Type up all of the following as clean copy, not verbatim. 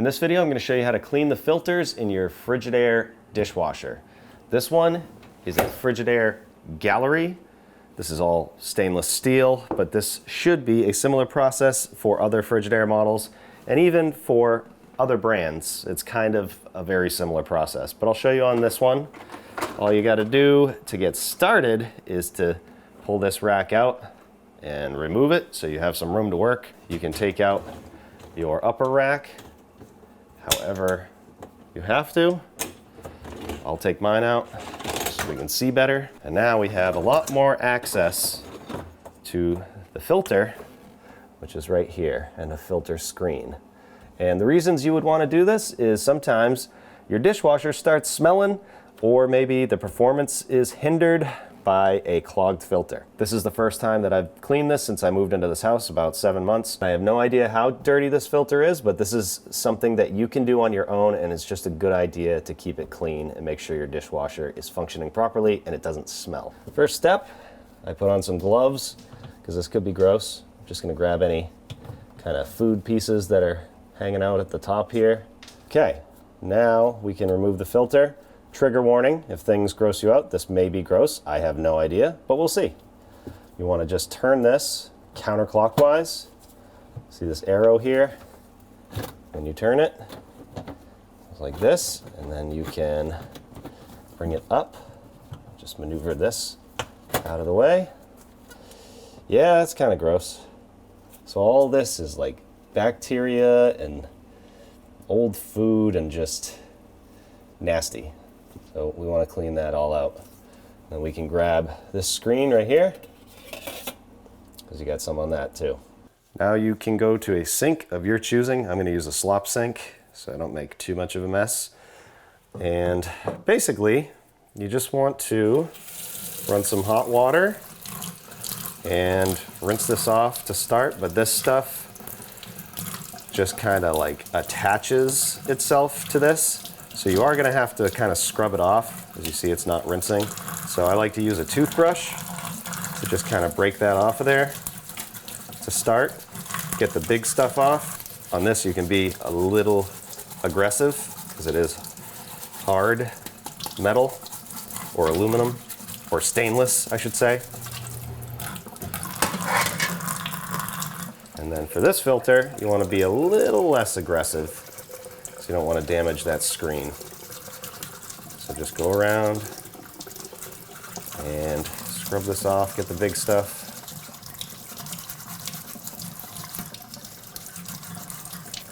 In this video, I'm going to show you how to clean the filters in your Frigidaire dishwasher. This one is a Frigidaire Gallery. This is all stainless steel, but this should be a similar process for other Frigidaire models and even for other brands. It's kind of a very similar process, but I'll show you on this one. All you got to do to get started is to pull this rack out and remove it so you have some room to work. You can take out your upper rack however you have to. I'll take mine out so we can see better. And now we have a lot more access to the filter, which is right here, and the filter screen. And the reasons you would want to do this is sometimes your dishwasher starts smelling, or maybe the performance is hindered by a clogged filter. This is the first time that I've cleaned this since I moved into this house about 7 months. I have no idea how dirty this filter is, but this is something that you can do on your own, and it's just a good idea to keep it clean and make sure your dishwasher is functioning properly and it doesn't smell. First step, I put on some gloves because this could be gross. I'm just gonna grab any kind of food pieces that are hanging out at the top here. Okay, now we can remove the filter. Trigger warning, if things gross you out, this may be gross. I have no idea, but we'll see. You want to just turn this counterclockwise. See this arrow here? When you turn it, it's like this, and then you can bring it up. Just maneuver this out of the way. Yeah, it's kind of gross. So all this is like bacteria and old food and just nasty. So we want to clean that all out. Then we can grab this screen right here, because you got some on that too. Now you can go to a sink of your choosing. I'm going to use a slop sink so I don't make too much of a mess. And basically, you just want to run some hot water and rinse this off to start, but this stuff just kind of like attaches itself to this. So you are going to have to kind of scrub it off. As you see, it's not rinsing. So I like to use a toothbrush to just kind of break that off of there to start. Get the big stuff off. On this, you can be a little aggressive because it is hard metal or aluminum or stainless, I should say. And then for this filter, you want to be a little less aggressive. So you don't want to damage that screen. So just go around and scrub this off, get the big stuff.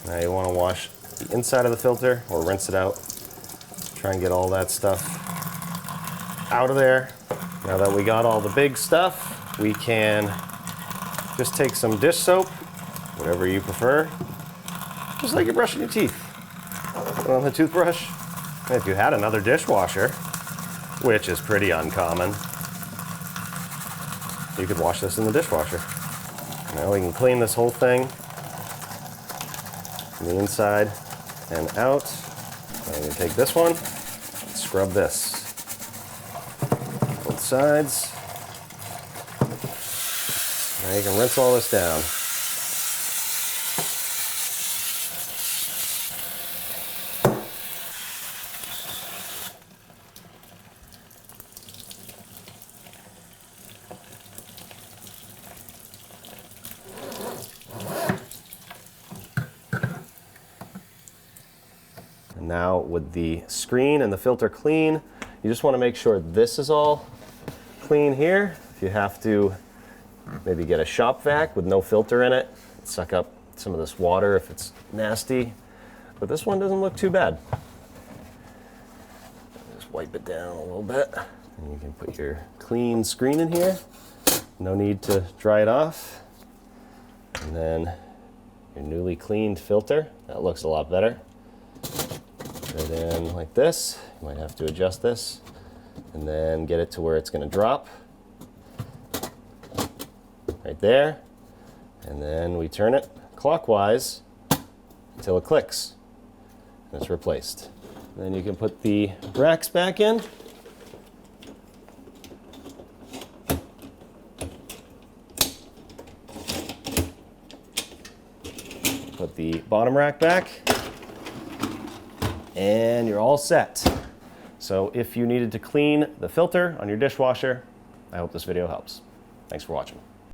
Now you want to wash the inside of the filter or rinse it out. Try and get all that stuff out of there. Now that we got all the big stuff, we can just take some dish soap, whatever you prefer, just like you're brushing your teeth. Put on the toothbrush. And if you had another dishwasher, which is pretty uncommon, you could wash this in the dishwasher. Now we can clean this whole thing from the inside and out. And we take this one and scrub this. Both sides. Now you can rinse all this down. Now with the screen and the filter clean, you just want to make sure this is all clean here. If you have to maybe get a shop vac with no filter in it, suck up some of this water if it's nasty. But this one doesn't look too bad. Just wipe it down a little bit. And you can put your clean screen in here. No need to dry it off. And then your newly cleaned filter. That looks a lot better. Put it in like this. You might have to adjust this and then get it to where it's going to drop right there, and then we turn it clockwise until it clicks and it's replaced. Then you can put the racks back in. Put the bottom rack back. and you're all set. So if you needed to clean the filter on your dishwasher, I hope this video helps. Thanks for watching.